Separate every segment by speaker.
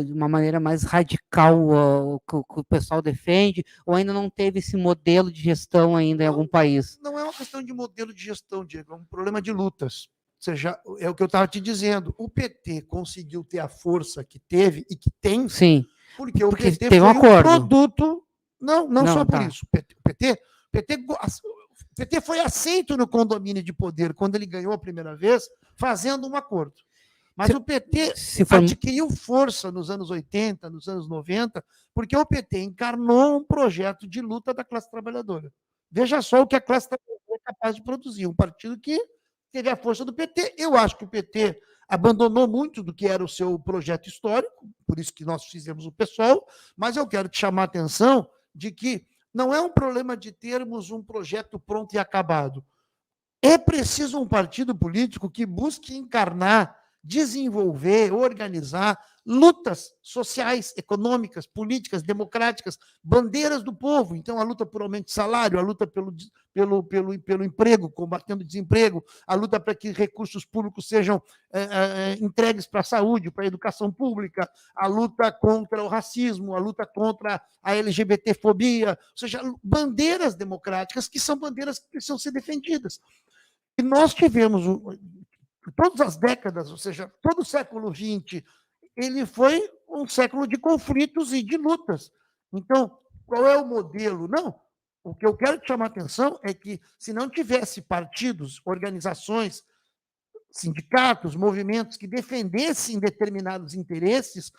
Speaker 1: de uma maneira mais radical que o pessoal defende, ou ainda não teve esse modelo de gestão ainda em algum país?
Speaker 2: Não é uma questão de modelo de gestão, Diego, é um problema de lutas. Ou seja, é o que eu estava te dizendo. O PT conseguiu ter a força que teve e que tem,
Speaker 1: Sim,
Speaker 2: porque o PT
Speaker 1: teve um
Speaker 2: foi um
Speaker 1: acordo.
Speaker 2: produto. Não só
Speaker 1: Não,
Speaker 2: por
Speaker 1: tá.
Speaker 2: isso. O PT foi aceito no condomínio de poder quando ele ganhou a primeira vez, fazendo um acordo. Mas o PT
Speaker 1: Se for
Speaker 2: adquiriu força nos anos 80, nos anos 90, porque o PT encarnou um projeto de luta da classe trabalhadora. Veja só o que a classe trabalhadora é capaz de produzir. Um partido que teve a força do PT. Eu acho que o PT abandonou muito do que era o seu projeto histórico, por isso que nós fizemos o PSOL, mas eu quero te chamar a atenção de que não é um problema de termos um projeto pronto e acabado. É preciso um partido político que busque encarnar, desenvolver, organizar lutas sociais, econômicas, políticas, democráticas, bandeiras do povo. Então, a luta por aumento de salário, a luta pelo emprego, combatendo o desemprego, a luta para que recursos públicos sejam entregues para a saúde, para a educação pública, a luta contra o racismo, a luta contra a LGBTfobia, ou seja, bandeiras democráticas que são bandeiras que precisam ser defendidas. E nós tivemos, todas as décadas, ou seja, todo o século XX, ele foi um século de conflitos e de lutas. Então, qual é o modelo? Não, o que eu quero te chamar a atenção é que, se não tivesse partidos, organizações, sindicatos, movimentos que defendessem determinados interesses,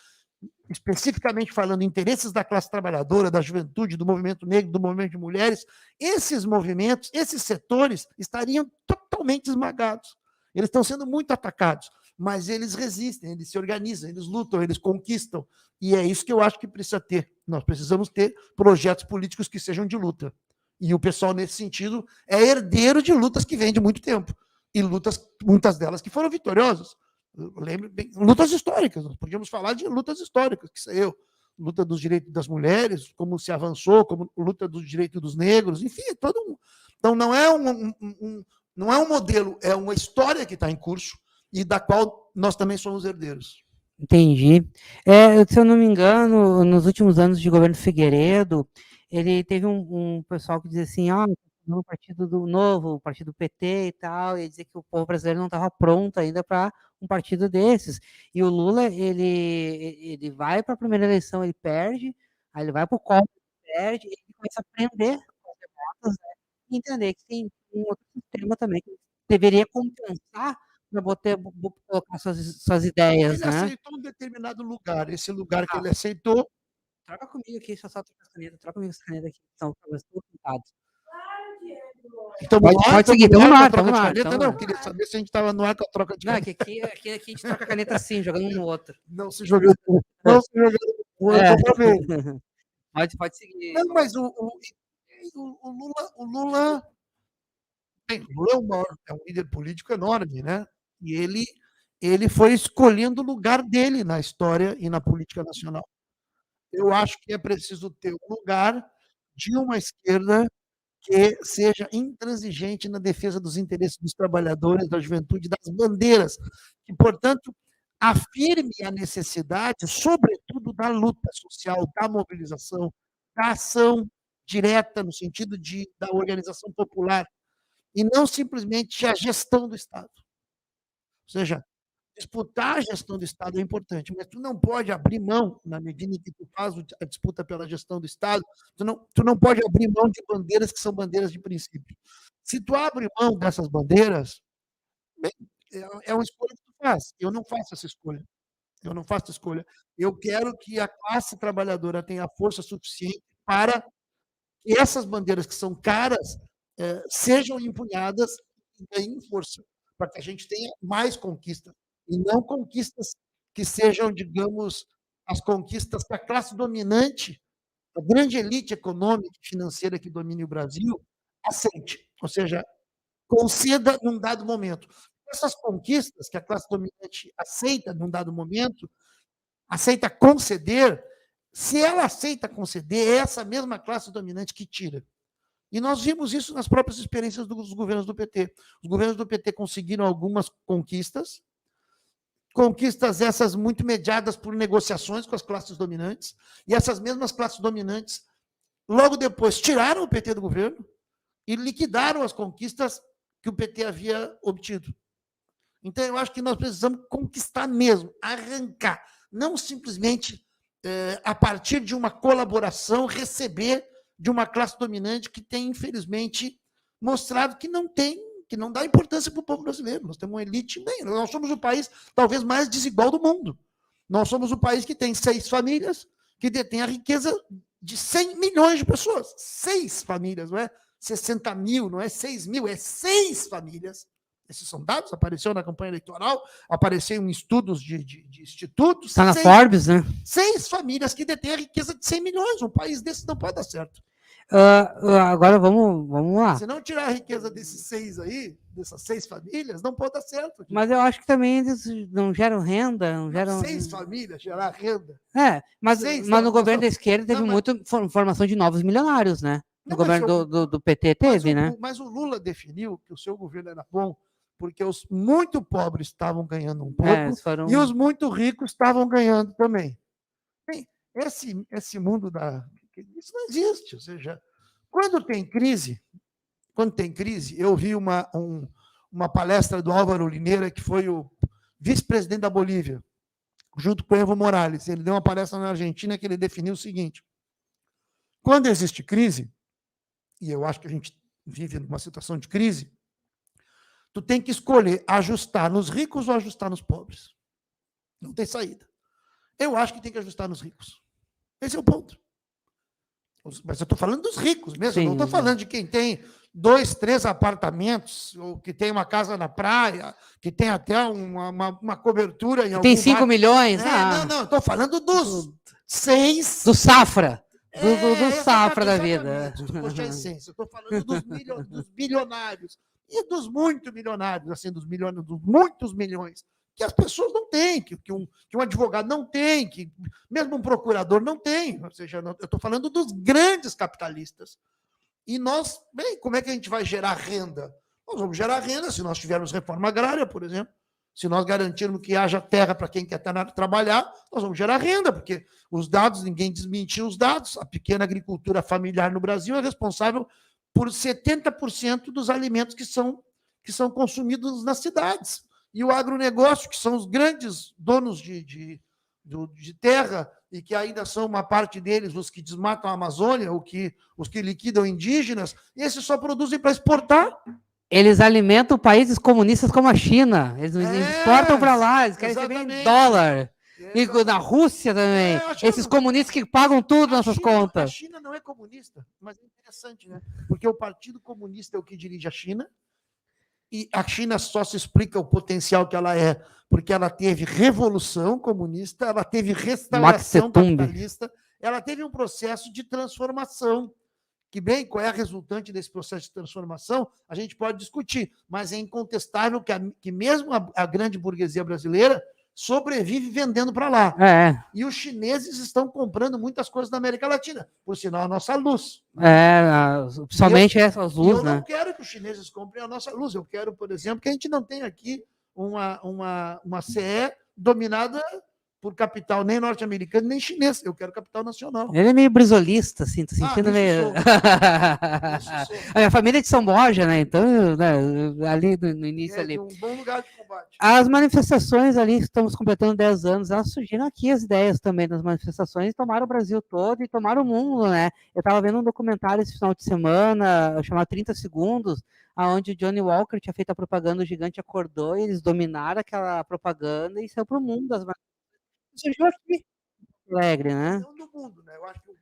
Speaker 2: especificamente falando interesses da classe trabalhadora, da juventude, do movimento negro, do movimento de mulheres, esses movimentos, esses setores estariam totalmente esmagados. Eles estão sendo muito atacados, mas eles resistem, eles se organizam, eles lutam, eles conquistam. E é isso que eu acho que precisa ter. Nós precisamos ter projetos políticos que sejam de luta. E o pessoal, nesse sentido, é herdeiro de lutas que vêm de muito tempo. E lutas, muitas delas que foram vitoriosas. Lembro bem, lutas históricas, nós podíamos falar de lutas históricas, que saiu luta dos direitos das mulheres, como se avançou, como luta dos direitos dos negros, enfim, é todo um. Então, não é um modelo, é uma história que está em curso e da qual nós também somos herdeiros.
Speaker 1: Entendi. Se eu não me engano, nos últimos anos de governo Figueiredo, ele teve um pessoal que dizia assim, o partido do novo, o partido PT e tal, e dizer que o povo brasileiro não estava pronto ainda para um partido desses. E o Lula, ele vai para a primeira eleição, ele perde, aí ele vai para o colo, perde, e ele começa a aprender com as derrotas, né, e entender que tem um outro sistema também que deveria compensar para colocar suas ideias,
Speaker 2: Ele
Speaker 1: né?
Speaker 2: aceitou um determinado lugar, esse lugar que
Speaker 1: Ah,
Speaker 2: ele aceitou.
Speaker 1: troca comigo aqui, deixa eu só trocar as canetas, troca comigo as canetas aqui, que são todos pintados.
Speaker 2: Estamos no ar,
Speaker 1: Pode
Speaker 2: estamos
Speaker 1: seguir,
Speaker 2: no
Speaker 1: estamos
Speaker 2: ar
Speaker 1: no
Speaker 2: com a
Speaker 1: ar,
Speaker 2: troca
Speaker 1: estamos no
Speaker 2: de
Speaker 1: ar,
Speaker 2: caneta.
Speaker 1: estamos no
Speaker 2: Não,
Speaker 1: ar.
Speaker 2: queria saber se a gente estava no ar com a troca de
Speaker 1: Não,
Speaker 2: caneta.
Speaker 1: aqui a gente troca a caneta assim, jogando um no outro.
Speaker 2: Não se jogando, não se jogando no
Speaker 1: É.
Speaker 2: outro, para ver.
Speaker 1: Pode seguir.
Speaker 2: Não, mas o Lula é um líder político enorme, né? E ele foi escolhendo o lugar dele na história e na política nacional. Eu acho que é preciso ter um lugar de uma esquerda que seja intransigente na defesa dos interesses dos trabalhadores, da juventude, das bandeiras, que, portanto, afirme a necessidade, sobretudo, da luta social, da mobilização, da ação direta, no sentido da organização popular, e não simplesmente a gestão do Estado. Ou seja, disputar a gestão do Estado é importante, mas tu não pode abrir mão, na medida em que tu faz a disputa pela gestão do Estado, tu não pode abrir mão de bandeiras que são bandeiras de princípio. Se tu abre mão dessas bandeiras, bem, é uma escolha que tu faz. Eu não faço essa escolha. Eu não faço escolha. Eu quero que a classe trabalhadora tenha força suficiente para que essas bandeiras que são caras sejam empunhadas e ganhem força, para que a gente tenha mais conquistas, e não conquistas que sejam, digamos, as conquistas que a classe dominante, a grande elite econômica e financeira que domine o Brasil, aceite, ou seja, conceda num dado momento. Essas conquistas que a classe dominante aceita num dado momento, aceita conceder, se ela aceita conceder, é essa mesma classe dominante que tira. E nós vimos isso nas próprias experiências dos governos do PT. Os governos do PT conseguiram algumas conquistas, conquistas essas muito mediadas por negociações com as classes dominantes, e essas mesmas classes dominantes, logo depois, tiraram o PT do governo e liquidaram as conquistas que o PT havia obtido. Então, eu acho que nós precisamos conquistar mesmo, arrancar, não simplesmente, a partir de uma colaboração, receber de uma classe dominante que tem, infelizmente, mostrado que não dá importância para o povo brasileiro. Nós temos uma elite, nós somos o país talvez mais desigual do mundo. Nós somos o país que tem 6 famílias, que detém a riqueza de 100 milhões de pessoas. 6 famílias, não é 60 mil, não é 6 mil, é 6 famílias. Esses são dados, apareceu na campanha eleitoral, apareceu em estudos de institutos.
Speaker 1: Está na Forbes, né?
Speaker 2: 6 famílias que detêm a riqueza de 100 milhões. Um país desse não pode dar certo.
Speaker 1: Agora vamos lá.
Speaker 2: Se não tirar a riqueza desses 6 aí, dessas 6 famílias, não pode dar certo.
Speaker 1: Mas eu acho que também eles não geram renda, não geram...
Speaker 2: 6 famílias gerar renda.
Speaker 1: Mas no governo da esquerda teve muita formação de novos milionários, né? No governo do PT teve, né?
Speaker 2: Mas o Lula definiu que o seu governo era bom porque os muito pobres estavam ganhando um pouco e os muito ricos estavam ganhando também. Bem, esse mundo isso não existe. Ou seja, quando tem crise, eu vi uma palestra do Álvaro Lineira, que foi o vice-presidente da Bolívia, junto com o Evo Morales. Ele deu uma palestra na Argentina que ele definiu o seguinte: quando existe crise, e eu acho que a gente vive numa situação de crise, tu tem que escolher ajustar nos ricos ou ajustar nos pobres. Não tem saída. Eu acho que tem que ajustar nos ricos. Esse é o ponto. Mas eu estou falando dos ricos mesmo, eu não estou falando de quem tem 2, 3 apartamentos, ou que tem uma casa na praia, que tem até uma cobertura em algum
Speaker 1: tem 5 milhões?
Speaker 2: Não, estou falando dos 6...
Speaker 1: Do Safra. Do Safra da vida.
Speaker 2: Poxa, a essência. Eu estou falando dos bilionários e dos muito milionários, assim, dos muitos milhões, que as pessoas não têm, que um advogado não tem, que mesmo um procurador não tem. Ou seja, eu estou falando dos grandes capitalistas. E nós, como é que a gente vai gerar renda? Nós vamos gerar renda se nós tivermos reforma agrária, por exemplo. Se nós garantirmos que haja terra para quem quer trabalhar, nós vamos gerar renda, porque os dados, ninguém desmentiu os dados. A pequena agricultura familiar no Brasil é responsável por 70% dos alimentos que são consumidos nas cidades. E o agronegócio, que são os grandes donos de terra, e que ainda são uma parte deles os que desmatam a Amazônia, os que liquidam indígenas, esses só produzem para exportar.
Speaker 1: Eles alimentam países comunistas como a China. Eles exportam para lá, eles querem receber em dólar. E na Rússia também. Esses comunistas que pagam tudo nossas contas.
Speaker 2: A China não é comunista, mas é interessante, né? Porque o Partido Comunista é o que dirige a China, e a China só se explica o potencial que ela é porque ela teve revolução comunista, ela teve restauração capitalista, ela teve um processo de transformação. Qual é a resultante desse processo de transformação, a gente pode discutir, mas é incontestável que mesmo a grande burguesia brasileira sobrevive vendendo para lá. E os chineses estão comprando muitas coisas da América Latina, por sinal, a nossa luz.
Speaker 1: Somente essas luzes, né?
Speaker 2: Eu não quero que os chineses comprem a nossa luz, eu quero, por exemplo, que a gente não tenha aqui uma CE dominada por capital nem norte-americano, nem chinês. Eu quero capital nacional.
Speaker 1: Ele é meio brisolista, assim, tô sentindo meio... A minha família é de São Borja, né? Então, ali no início ali.
Speaker 2: Um bom lugar de combate.
Speaker 1: As manifestações ali, estamos completando 10 anos, elas surgiram aqui, as ideias também das manifestações, tomaram o Brasil todo e tomaram o mundo, né? Eu estava vendo um documentário esse final de semana, chamado 30 Segundos, onde o Johnny Walker tinha feito a propaganda, o gigante acordou, e eles dominaram aquela propaganda e saiu para o mundo das manifestações. Surgiu aqui, Porto Alegre, né?
Speaker 2: Do mundo, né? Eu acho que,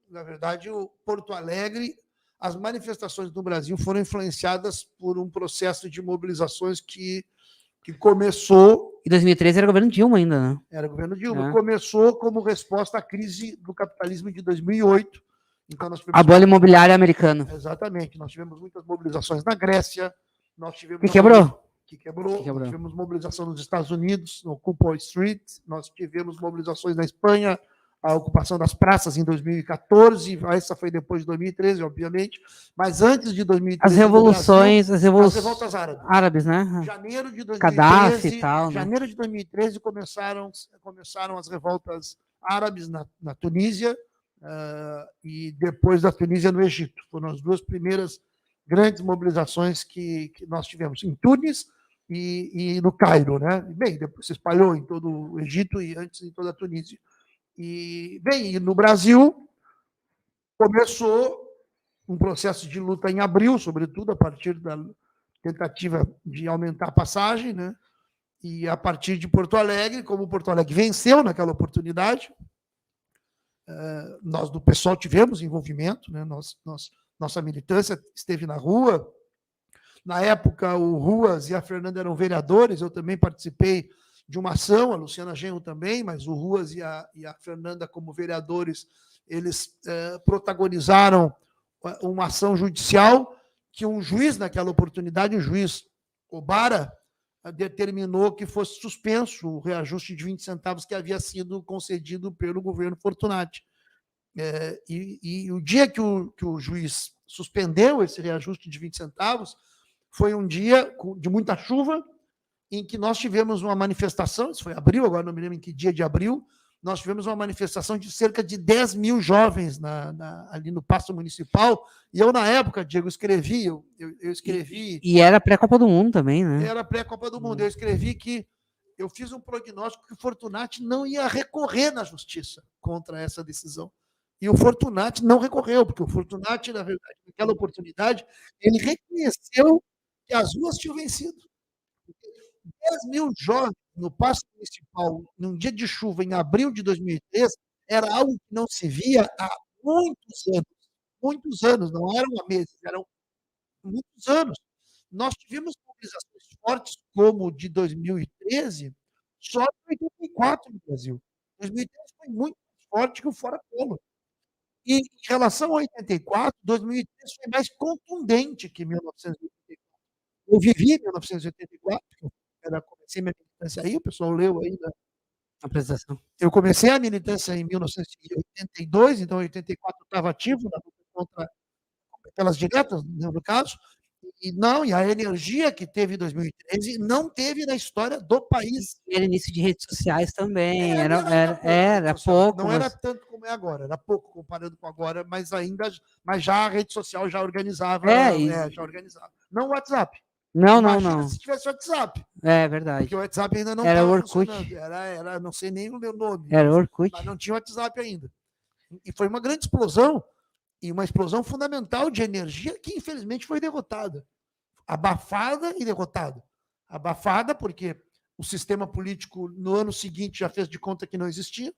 Speaker 2: na verdade, o Porto Alegre, as manifestações no Brasil foram influenciadas por um processo de mobilizações que começou...
Speaker 1: Em 2013 era o governo Dilma ainda, né?
Speaker 2: Era o governo Dilma. Começou como resposta à crise do capitalismo de 2008. Então, nós tivemos... A
Speaker 1: bolha imobiliária americana.
Speaker 2: Exatamente. Nós tivemos muitas mobilizações na Grécia. Nós tivemos...
Speaker 1: Que quebrou.
Speaker 2: Nós tivemos mobilização nos Estados Unidos, no Occupy Street, nós tivemos mobilizações na Espanha, a ocupação das praças em 2014, essa foi depois de 2013, obviamente, mas antes de 2013,
Speaker 1: as revoluções,
Speaker 2: Brasil, as revoltas
Speaker 1: árabes, né?
Speaker 2: Janeiro de 2013,
Speaker 1: Gaddafi e tal,
Speaker 2: janeiro de 2013 começaram as revoltas árabes na Tunísia, e depois da Tunísia no Egito. Foram as duas primeiras grandes mobilizações que nós tivemos, em Tunis e no Cairo, né? Bem, depois se espalhou em todo o Egito e antes em toda a Tunísia. E, bem, no Brasil começou um processo de luta em abril, sobretudo a partir da tentativa de aumentar a passagem, né? E a partir de Porto Alegre, como Porto Alegre venceu naquela oportunidade, nós do PSOL tivemos envolvimento, né? Nossa militância esteve na rua. Na época, o Ruas e a Fernanda eram vereadores, eu também participei de uma ação, a Luciana Genro também, mas o Ruas e a Fernanda, como vereadores, eles protagonizaram uma ação judicial que um juiz, naquela oportunidade, o juiz Obara, determinou que fosse suspenso o reajuste de 20 centavos que havia sido concedido pelo governo Fortunati. E o dia que o juiz suspendeu esse reajuste de 20 centavos foi um dia de muita chuva, em que nós tivemos uma manifestação, isso foi abril, agora não me lembro em que dia de abril, nós tivemos uma manifestação de cerca de 10 mil jovens ali no Paço Municipal, e eu, na época, Diego, escrevi, eu escrevi...
Speaker 1: E era pré-Copa do Mundo também, né?
Speaker 2: Era pré-Copa do Mundo, eu escrevi que eu fiz um prognóstico que o Fortunati não ia recorrer na justiça contra essa decisão. E o Fortunati não recorreu, porque o Fortunati, na verdade, naquela oportunidade, ele reconheceu que as ruas tinham vencido. 10 mil jovens no Paço Municipal, num dia de chuva, em abril de 2003, era algo que não se via há muitos anos, não eram há meses, eram muitos anos. Nós tivemos mobilizações fortes, como de 2013, só em 84 no Brasil. 2013 foi muito mais forte que o Fora Collor. E em relação a 84, 2003 foi mais contundente que 1984. Eu vivi em 1984, comecei minha militância aí, o pessoal leu aí na
Speaker 1: apresentação.
Speaker 2: Eu comecei a militância em 1982, então em 84 eu estava ativo na luta contra pelas diretas, no caso, e a energia que teve em 2013 não teve na história do país.
Speaker 1: Era início de redes sociais também, era pouco.
Speaker 2: Não era tanto como é agora, era pouco comparando com agora, mas já a rede social já organizava. Já organizava. Não o WhatsApp.
Speaker 1: Não.
Speaker 2: Se tivesse WhatsApp.
Speaker 1: É verdade.
Speaker 2: Porque o WhatsApp ainda não
Speaker 1: era Orkut.
Speaker 2: Era, não sei nem o meu nome.
Speaker 1: Era Orkut.
Speaker 2: Mas não tinha WhatsApp ainda. E foi uma grande explosão, e uma explosão fundamental de energia que, infelizmente, foi derrotada. Abafada e derrotada. Abafada porque o sistema político, no ano seguinte, já fez de conta que não existia.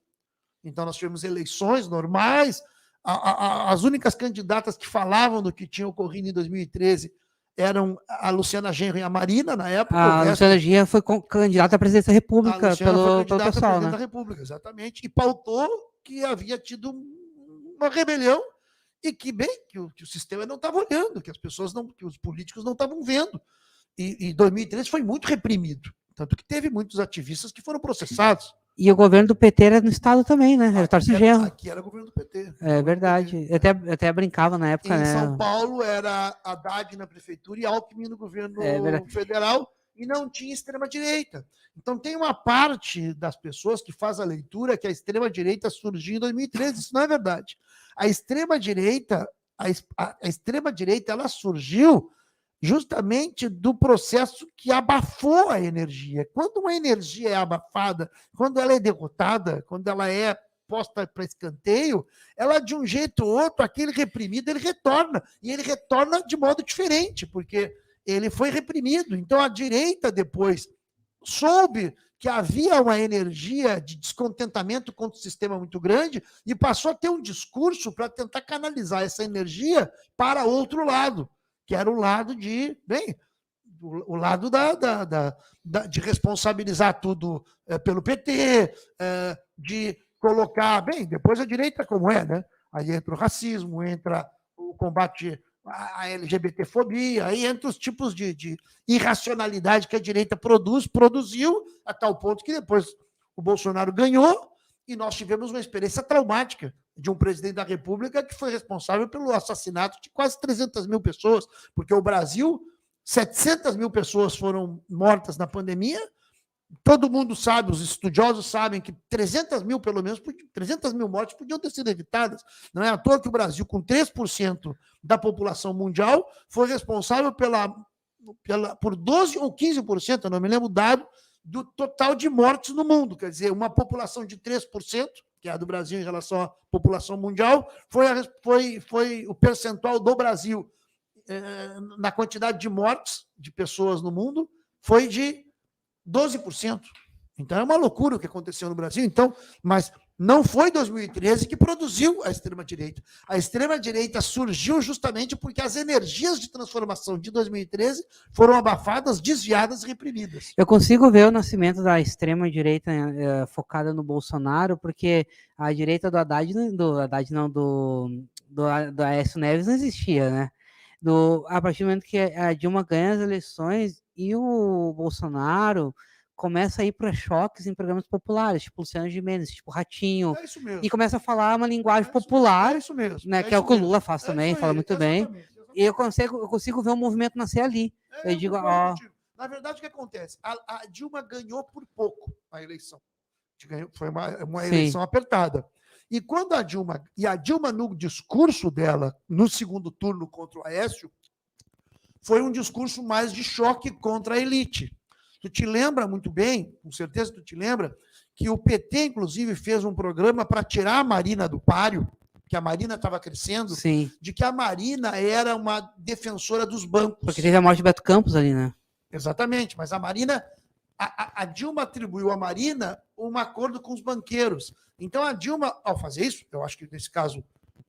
Speaker 2: Então, nós tivemos eleições normais. As únicas candidatas que falavam do que tinha ocorrido em 2013 eram a Luciana Genro e a Marina, na época.
Speaker 1: A Luciana Genro foi candidata à presidência da República pelo pessoal, né?
Speaker 2: Da República, exatamente. E pautou que havia tido uma rebelião e que o sistema não estava olhando, que as pessoas que os políticos não estavam vendo. E 2013 foi muito reprimido, tanto que teve muitos ativistas que foram processados.
Speaker 1: E o governo do PT era no estado também, né? Era Tarcísio Genro.
Speaker 2: Aqui era o governo do PT.
Speaker 1: É verdade. Eu até brincava na época, né?
Speaker 2: Em São Paulo era Haddad na prefeitura e Alckmin no governo federal, e não tinha extrema-direita. Então tem uma parte das pessoas que faz a leitura que a extrema-direita surgiu em 2013. Isso não é verdade. A extrema-direita ela surgiu justamente do processo que abafou a energia. Quando uma energia é abafada, quando ela é derrotada, quando ela é posta para escanteio, ela, de um jeito ou outro, aquele reprimido, ele retorna. E ele retorna de modo diferente, porque ele foi reprimido. Então, a direita, depois, soube que havia uma energia de descontentamento contra o sistema muito grande e passou a ter um discurso para tentar canalizar essa energia para outro lado, que era o lado o lado de responsabilizar tudo pelo PT, de colocar... depois a direita como é, né? Aí entra o racismo, entra o combate à LGBTfobia, aí entra os tipos de irracionalidade que a direita produziu, a tal ponto que depois o Bolsonaro ganhou, E nós tivemos uma experiência traumática de um presidente da República que foi responsável pelo assassinato de quase 300 mil pessoas, porque o Brasil, 700 mil pessoas foram mortas na pandemia. Todo mundo sabe, os estudiosos sabem que 300 mil, pelo menos, 300 mil mortes podiam ter sido evitadas. Não é à toa que o Brasil, com 3% da população mundial, foi responsável por 12% ou 15%, eu não me lembro o dado, do total de mortes no mundo. Quer dizer, uma população de 3%, que é a do Brasil em relação à população mundial, foi o percentual do Brasil na quantidade de mortes de pessoas no mundo, foi de 12%. Então, é uma loucura o que aconteceu no Brasil. Então, mas não foi 2013 que produziu a extrema-direita. A extrema-direita surgiu justamente porque as energias de transformação de 2013 foram abafadas, desviadas e reprimidas.
Speaker 1: Eu consigo ver o nascimento da extrema-direita focada no Bolsonaro, porque a direita do Aécio Neves não existia, né? A partir do momento que a Dilma ganha as eleições e o Bolsonaro começa a ir para choques em programas populares, tipo Luciano Gimenez, tipo Ratinho, e começa a falar uma linguagem popular, né, que é o que o Lula faz também, fala muito bem, e eu consigo ver um movimento nascer ali. Eu digo,
Speaker 2: na verdade, o que acontece? A Dilma ganhou por pouco a eleição. Foi uma eleição apertada. E quando a Dilma no discurso dela, no segundo turno contra o Aécio, foi um discurso mais de choque contra a elite. Tu te lembra muito bem, com certeza tu te lembra, que o PT, inclusive, fez um programa para tirar a Marina do páreo, que a Marina estava crescendo,
Speaker 1: sim,
Speaker 2: de que a Marina era uma defensora dos bancos.
Speaker 1: Porque teve a morte de Beto Campos ali, né?
Speaker 2: Exatamente, mas a Marina, a Dilma atribuiu à Marina um acordo com os banqueiros. Então, a Dilma, ao fazer isso, eu acho que nesse caso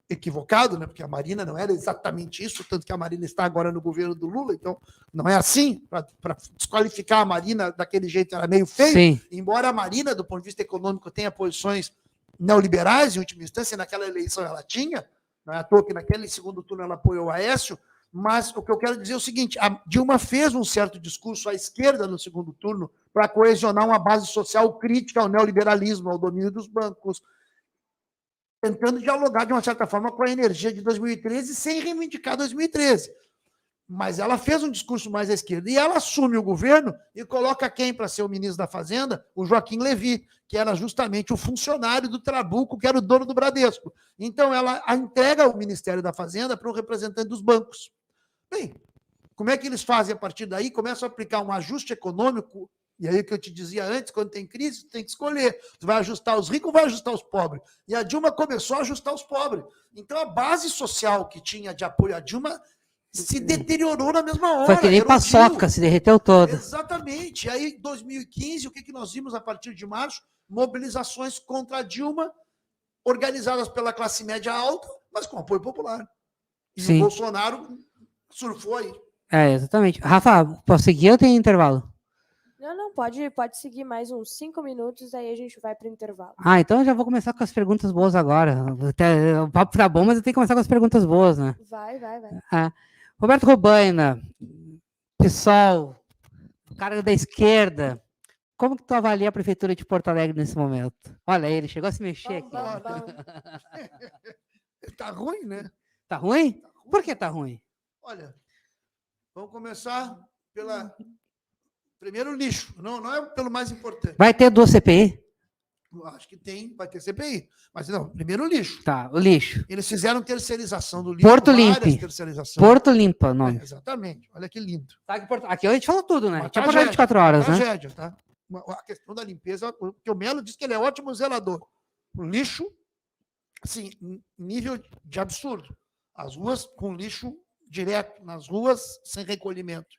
Speaker 2: equivocado, né? Porque a Marina não era exatamente isso, tanto que a Marina está agora no governo do Lula, então não é assim, para desqualificar a Marina daquele jeito era meio feio,
Speaker 1: sim,
Speaker 2: embora a Marina, do ponto de vista econômico, tenha posições neoliberais, em última instância, naquela eleição ela tinha, não é à toa que naquele segundo turno ela apoiou o Aécio, mas o que eu quero dizer é o seguinte, a Dilma fez um certo discurso à esquerda no segundo turno para coesionar uma base social crítica ao neoliberalismo, ao domínio dos bancos, tentando dialogar de uma certa forma com a energia de 2013 sem reivindicar 2013. Mas ela fez um discurso mais à esquerda. E ela assume o governo e coloca quem para ser o ministro da Fazenda? O Joaquim Levy, que era justamente o funcionário do Trabuco, que era o dono do Bradesco. Então, ela entrega o Ministério da Fazenda para o representante dos bancos. Bem, como é que eles fazem a partir daí? Começam a aplicar um ajuste econômico. E aí o que eu te dizia antes, quando tem crise, tem que escolher. Tu vai ajustar os ricos ou vai ajustar os pobres? E a Dilma começou a ajustar os pobres. Então, a base social que tinha de apoio à Dilma se deteriorou na mesma hora.
Speaker 1: Foi que nem paçoca, se derreteu toda.
Speaker 2: Exatamente. E aí, em 2015, o que nós vimos a partir de março? Mobilizações contra a Dilma, organizadas pela classe média alta, mas com apoio popular. E
Speaker 1: sim,
Speaker 2: o Bolsonaro surfou aí.
Speaker 1: Exatamente. Rafa, posso seguir ou tem intervalo?
Speaker 3: Não, pode seguir mais uns 5 minutos, aí a gente vai para o intervalo.
Speaker 1: Então eu já vou começar com as perguntas boas agora. O papo tá bom, mas eu tenho que começar com as perguntas boas, né?
Speaker 3: Vai.
Speaker 1: Roberto Robaina, PSOL, cara da esquerda, como que tu avalia a Prefeitura de Porto Alegre nesse momento? Olha, ele chegou a se mexer aqui.
Speaker 2: Tá ruim, né?
Speaker 1: Tá ruim? Por que tá ruim?
Speaker 2: Olha, vamos começar pela... Primeiro, lixo. Não é pelo mais importante.
Speaker 1: Vai ter 2 CPI?
Speaker 2: Eu acho que vai ter CPI. Mas não, primeiro o lixo.
Speaker 1: Tá, o lixo.
Speaker 2: Eles fizeram terceirização do lixo.
Speaker 1: Porto Limpo. Porto Limpo, não.
Speaker 2: Exatamente. Olha que lindo.
Speaker 1: Aqui a gente falou tudo, né?
Speaker 2: Tinha
Speaker 1: tragédia, 24 horas, né?
Speaker 2: Tragédia, tá? A questão da limpeza, porque o Melo disse que ele é ótimo zelador. O lixo, assim, nível de absurdo. As ruas com lixo direto, nas ruas sem recolhimento.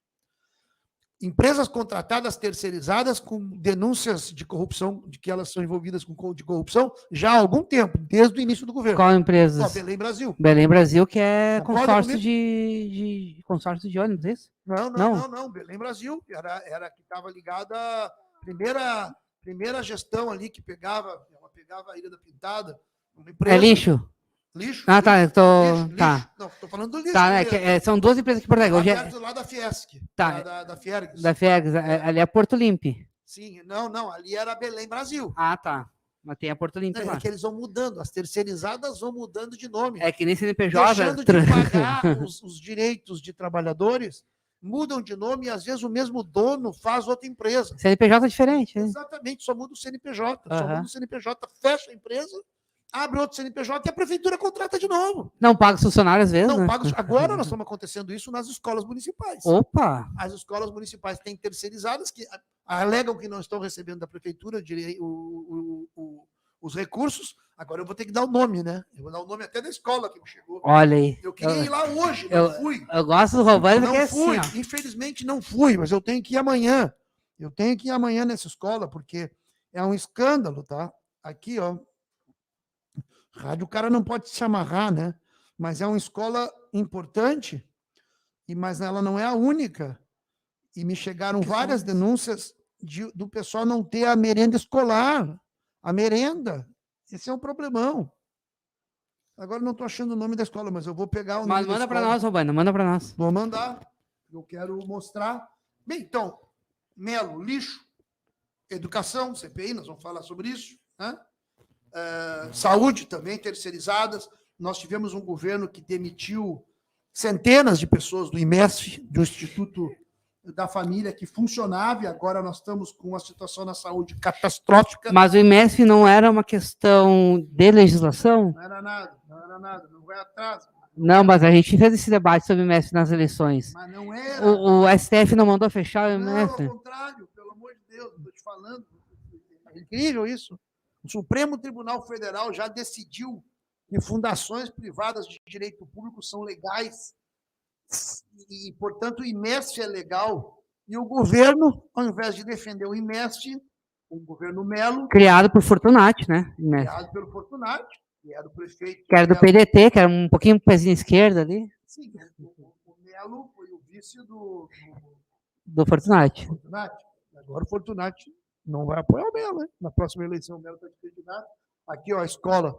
Speaker 2: Empresas contratadas, terceirizadas, com denúncias de corrupção, de que elas são envolvidas de corrupção, já há algum tempo, desde o início do governo.
Speaker 1: Qual empresa?
Speaker 2: Belém Brasil.
Speaker 1: Belém Brasil, que é consórcio consórcio de ônibus, é isso?
Speaker 2: Não. Belém Brasil era que estava ligada à primeira gestão ali, que ela pegava a Ilha da Pintada. Uma empresa,
Speaker 1: lixo?
Speaker 2: Lixo.
Speaker 1: Tá.
Speaker 2: Lixo. Não, estou falando do lixo.
Speaker 1: Tá, são 2 empresas aqui por Porto Alegre.
Speaker 2: Perto lá da Fiesc.
Speaker 1: Tá.
Speaker 2: Da Fiergs.
Speaker 1: Da Fiergs, ali é Porto Limpo.
Speaker 2: Sim, não, ali era Belém Brasil.
Speaker 1: Tá. Mas tem a Porto Limpo lá.
Speaker 2: É que eles vão mudando, as terceirizadas vão mudando de nome.
Speaker 1: É que nem CNPJ.
Speaker 2: Deixando de pagar os direitos de trabalhadores, mudam de nome e às vezes o mesmo dono faz outra empresa.
Speaker 1: CNPJ é diferente, né?
Speaker 2: Exatamente, só muda o CNPJ. Só
Speaker 1: Aham.
Speaker 2: muda o CNPJ, fecha a empresa, abre outro CNPJ e a prefeitura contrata de novo.
Speaker 1: Não paga os funcionários às vezes,
Speaker 2: Não
Speaker 1: né?
Speaker 2: paga. Agora nós estamos acontecendo isso nas escolas municipais.
Speaker 1: Opa!
Speaker 2: As escolas municipais têm terceirizadas que alegam que não estão recebendo da prefeitura os recursos. Agora eu vou ter que dar o nome, né? Eu vou dar o nome até da escola que me chegou.
Speaker 1: Olha aí.
Speaker 2: Eu queria ir lá hoje, não fui.
Speaker 1: Eu gosto do Roberto porque é
Speaker 2: Não fui,
Speaker 1: assim, ó.
Speaker 2: infelizmente não fui, mas eu tenho que ir amanhã. Eu tenho que ir amanhã nessa escola, porque é um escândalo, tá? Aqui, ó. Rádio, o cara não pode se amarrar, né? Mas é uma escola importante, mas ela não é a única. E me chegaram várias denúncias do pessoal não ter a merenda escolar. A merenda. Esse é um problemão. Agora não estou achando o nome da escola, mas eu vou pegar o nome da escola.
Speaker 1: Mas manda para nós, Roberto, manda para nós.
Speaker 2: Vou mandar. Eu quero mostrar. Bem, então, Melo, lixo, educação, CPI, nós vamos falar sobre isso, né? Saúde também, terceirizadas. Nós tivemos um governo que demitiu centenas de pessoas do IMESF, do Instituto da Família, que funcionava, e agora nós estamos com uma situação na saúde catastrófica.
Speaker 1: Mas o IMESF não era uma questão de legislação?
Speaker 2: Não era nada, não vai atrás.
Speaker 1: Não, mas a gente fez esse debate sobre o IMESF nas eleições.
Speaker 2: Mas não era.
Speaker 1: O STF não mandou fechar o
Speaker 2: Não,
Speaker 1: IMESF?
Speaker 2: ao contrário, pelo amor de Deus, estou te falando. É incrível isso. O Supremo Tribunal Federal já decidiu que fundações privadas de direito público são legais e, portanto, o IMESF é legal. E o governo, ao invés de defender o IMESF, o governo Melo...
Speaker 1: Criado por Fortunati, né? IMESF.
Speaker 2: Criado pelo Fortunati, que era o prefeito...
Speaker 1: Que era do PDT, que era um pouquinho pezinho esquerda ali.
Speaker 2: Sim, o Melo foi o vice
Speaker 1: do Fortunati.
Speaker 2: Agora o Fortunati não vai apoiar o Melo, né? Na próxima eleição o Melo está de candidato. Aqui, ó, a escola.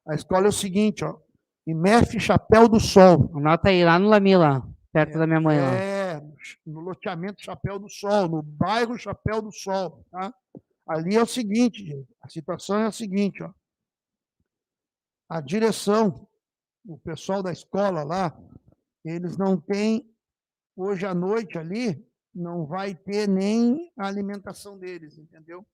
Speaker 2: A escola é o seguinte, ó. IMEF Chapéu do Sol.
Speaker 1: Anota aí, lá no Lami, lá, perto da minha mãe. Lá.
Speaker 2: No loteamento Chapéu do Sol, no bairro Chapéu do Sol. Tá? Ali é o seguinte, gente, a situação é a seguinte, ó. A direção, o pessoal da escola lá, eles não têm, hoje à noite ali, não vai ter nem a alimentação deles, entendeu?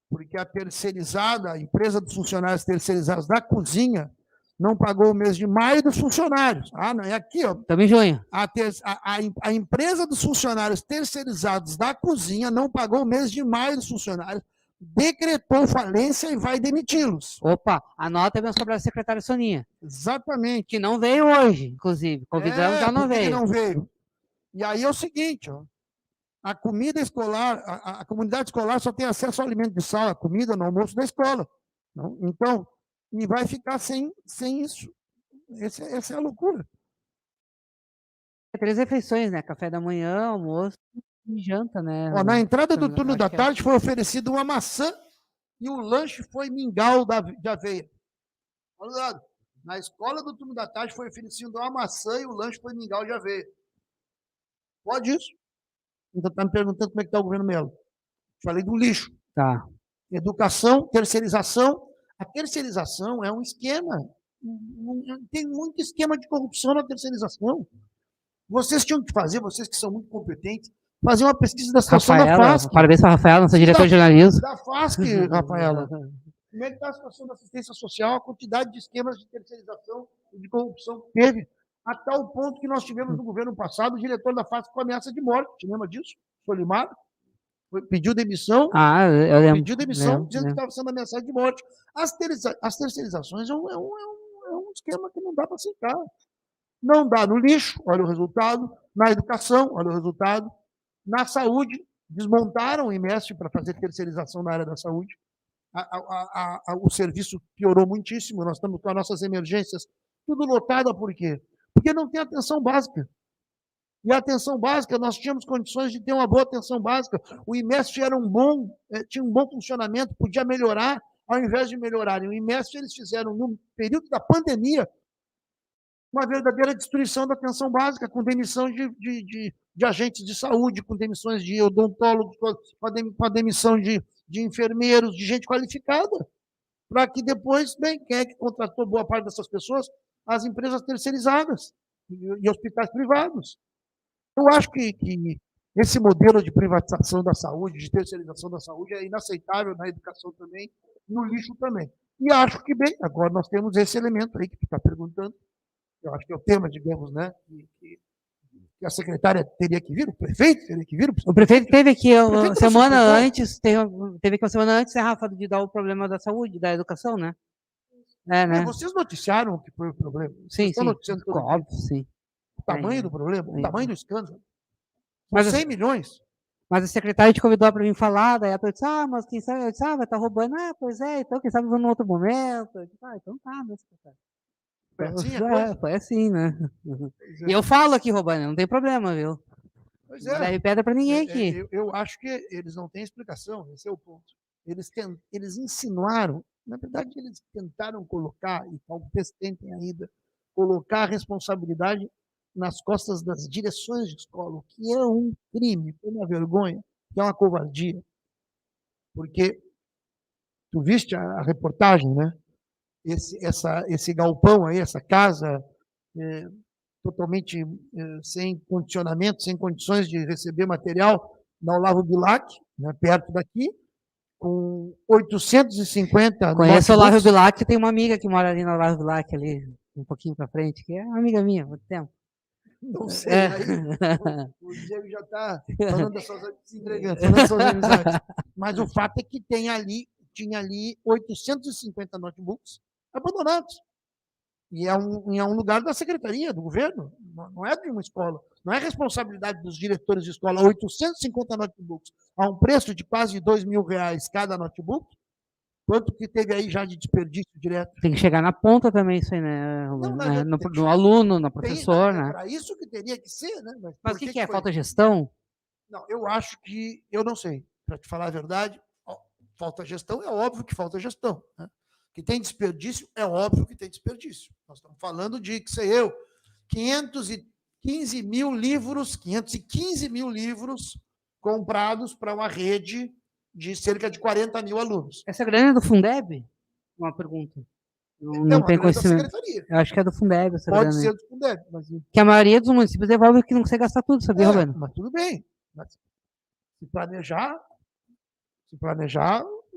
Speaker 2: Porque a terceirizada, a empresa dos funcionários terceirizados da cozinha, não pagou o mês de maio dos funcionários. Ah, não, é aqui, ó.
Speaker 1: Estamos em junho.
Speaker 2: A empresa dos funcionários terceirizados da cozinha não pagou o mês de maio dos funcionários, decretou falência e vai demiti-los.
Speaker 1: Opa, anota bem sobre a secretária Soninha.
Speaker 2: Exatamente.
Speaker 1: Que não veio hoje, inclusive. Convidamos, já não veio.
Speaker 2: Não veio. E aí é o seguinte, ó. A comida escolar, a comunidade escolar só tem acesso ao alimento de sal, a comida no almoço da escola. Não? Então, e vai ficar sem isso. Essa é a loucura.
Speaker 1: 3 refeições, né? Café da manhã, almoço e janta, né?
Speaker 2: Ó, na entrada do turno da tarde foi oferecido uma maçã e o lanche foi mingau de aveia. Olha, na escola do turno da tarde foi oferecido uma maçã e o lanche foi mingau de aveia. Pode isso? Então está me perguntando como é que está o governo Melo. Falei do lixo.
Speaker 1: Tá.
Speaker 2: Educação, terceirização. A terceirização é um esquema. Tem muito esquema de corrupção na terceirização. Vocês tinham que fazer, vocês que são muito competentes, fazer uma pesquisa da situação da FASC.
Speaker 1: Parabéns para a Rafaela, nossa diretora de jornalismo.
Speaker 2: Da FASC, Rafaela. Como é que está a situação da assistência social, a quantidade de esquemas de terceirização e de corrupção que teve, a tal ponto que nós tivemos no governo passado o diretor da FASC com ameaça de morte. Te lembra disso? Solimar? Pediu demissão.
Speaker 1: Eu lembro.
Speaker 2: Pediu demissão, dizendo que estava sendo ameaçado de morte. As terceirizações é um esquema que não dá para aceitar. Não dá no lixo, olha o resultado. Na educação, olha o resultado. Na saúde, desmontaram o IMESF para fazer terceirização na área da saúde. O serviço piorou muitíssimo. Nós estamos com as nossas emergências tudo lotado. Por quê? Porque não tem atenção básica. E a atenção básica, nós tínhamos condições de ter uma boa atenção básica. O IMESF tinha um bom funcionamento, podia melhorar, ao invés de melhorarem. O IMESF, eles fizeram, no período da pandemia, uma verdadeira destruição da atenção básica, com demissão de agentes de saúde, com demissões de odontólogos, com a demissão de enfermeiros, de gente qualificada. para que depois, bem, quem é que contratou boa parte dessas pessoas? As empresas terceirizadas e hospitais privados. Eu acho que esse modelo de privatização da saúde, de terceirização da saúde, é inaceitável na educação também, no lixo também. E acho que, bem, agora nós temos esse elemento aí que tu está perguntando, eu acho que é o tema, digamos, né, que a secretária teria que vir, o prefeito teria que vir.
Speaker 1: O prefeito teve aqui
Speaker 2: prefeito não
Speaker 1: semana
Speaker 2: se
Speaker 1: antes, teve aqui uma semana antes, né, Rafa, de dar o problema da saúde, da educação, né? Né?
Speaker 2: Vocês noticiaram o que foi o problema? Vocês
Speaker 1: Sim,
Speaker 2: estão
Speaker 1: sim,
Speaker 2: noticiando todo dia.
Speaker 1: óbvio, sim.
Speaker 2: O tamanho do problema, o tamanho do escândalo.
Speaker 1: Mas,
Speaker 2: 100 milhões.
Speaker 1: Mas a secretária te convidou para vir falar, daí ela disse, mas quem sabe, eu disse, vai estar roubando. Pois é, então quem sabe num outro momento. Eu disse, então tá, né, secretária.
Speaker 2: Foi assim a coisa?
Speaker 1: Foi assim, né?
Speaker 2: É.
Speaker 1: E eu falo aqui roubando, não tem problema, viu?
Speaker 2: Pois
Speaker 1: Não deve pedra para ninguém aqui.
Speaker 2: Eu acho que eles não têm explicação, esse é o ponto. Eles insinuaram, na verdade, eles tentaram colocar, e talvez tentem ainda, colocar a responsabilidade nas costas das direções de escola, o que é um crime, que é uma vergonha, que é uma covardia. Porque tu viste a reportagem, né? Esse galpão aí, essa casa totalmente sem condicionamento, sem condições de receber material na Olavo Bilac, né, perto daqui, com 850
Speaker 1: Conheço o Olavo
Speaker 2: notebooks.
Speaker 1: Bilac, tem uma amiga que mora ali no Olavo Bilac, ali, um pouquinho para frente, que é uma amiga minha há muito tempo.
Speaker 2: Não sei, aí o Diego já está falando das suas amizades. Mas o fato é que tinha ali 850 notebooks abandonados. E é um lugar da secretaria, do governo, não é de uma escola. Não é responsabilidade dos diretores de escola. 850 notebooks a um preço de quase R$2.000 cada notebook. Quanto que teve aí já de desperdício direto?
Speaker 1: Tem que chegar na ponta também isso aí, né? No aluno, no professor, né?
Speaker 2: É para isso que teria que ser, né?
Speaker 1: Mas o que é? Falta gestão?
Speaker 2: Não, eu acho que, eu não sei, para te falar a verdade, falta gestão, é óbvio que falta gestão, né? Que tem desperdício, é óbvio que tem desperdício. Nós estamos falando de, que sei eu, 515 mil livros comprados para uma rede de cerca de 40 mil alunos.
Speaker 1: Essa grana é do Fundeb? Uma pergunta. Não tem conhecimento. Eu acho que é do Fundeb.
Speaker 2: Pode ser do Fundeb.
Speaker 1: Mas... Que a maioria dos municípios devolve que não consegue gastar tudo, sabia, Roberto?
Speaker 2: Mas tudo bem. Mas se planejar,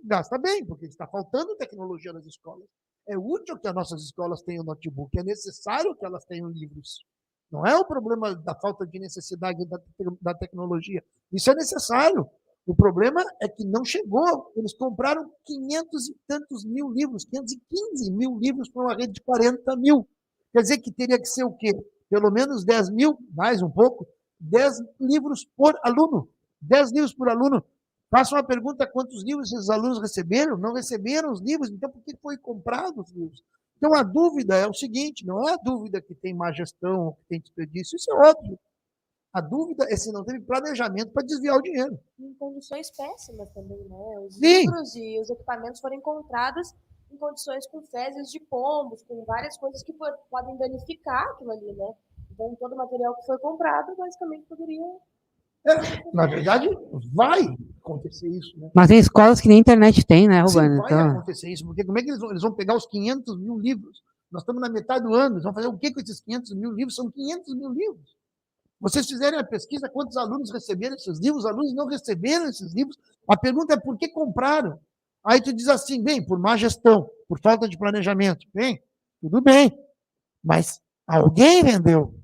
Speaker 2: gasta bem, porque está faltando tecnologia nas escolas. É útil que as nossas escolas tenham notebook, é necessário que elas tenham livros. Não é o problema da falta de necessidade da tecnologia. Isso é necessário. O problema é que não chegou. Eles compraram 500 e tantos mil livros, 515 mil livros para uma rede de 40 mil. Quer dizer que teria que ser o quê? Pelo menos 10 mil, mais um pouco, 10 livros por aluno. 10 livros por aluno. Faça uma pergunta: quantos livros esses alunos receberam? Não receberam os livros, então por que foi comprado os livros? Então a dúvida é o seguinte: não é a dúvida que tem má gestão ou que tem desperdício, isso é óbvio. A dúvida é se não teve planejamento para desviar o dinheiro.
Speaker 3: Em condições péssimas também, né? Os
Speaker 2: Sim.
Speaker 3: livros e os equipamentos foram encontrados em condições com fezes de pombos, com várias coisas que podem danificar aquilo ali, né? Então todo o material que foi comprado basicamente poderia...
Speaker 2: Na verdade, vai acontecer isso, né?
Speaker 1: Mas tem escolas que nem internet tem, né, Rubano?
Speaker 2: Sim, vai acontecer isso, porque como é que eles vão pegar os 500 mil livros? Nós estamos na metade do ano, eles vão fazer o que com esses 500 mil livros? São 500 mil livros. Vocês fizerem a pesquisa, quantos alunos receberam esses livros? Os alunos não receberam esses livros. A pergunta é por que compraram? Aí tu diz assim, bem, por má gestão, por falta de planejamento. Bem, tudo bem, mas alguém vendeu.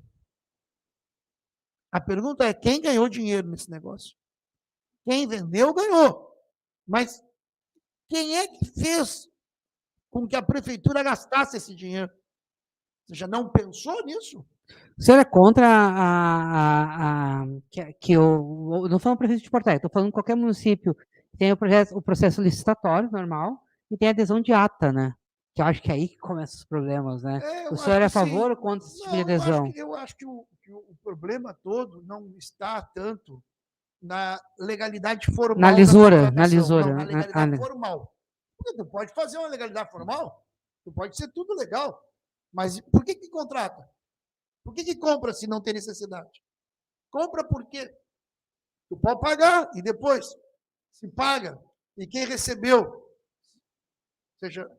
Speaker 2: A pergunta é quem ganhou dinheiro nesse negócio? Quem vendeu, ganhou. Mas quem é que fez com que a prefeitura gastasse esse dinheiro? Você já não pensou nisso?
Speaker 1: O senhor é contra que eu não falando prefeito de Porto Alegre, estou falando qualquer município que tem o processo licitatório normal e tem adesão de ata, né? Que eu acho que é aí que começam os problemas, né? O senhor é a favor ou contra esse tipo de adesão?
Speaker 2: Eu acho que o problema todo não está tanto na legalidade formal.
Speaker 1: Na lisura.
Speaker 2: Não, na legalidade formal. Porque tu pode fazer uma legalidade formal, tu pode ser tudo legal, mas por que contrata? Por que compra se não tem necessidade? Compra porque tu pode pagar e depois se paga. E quem recebeu Ou seja,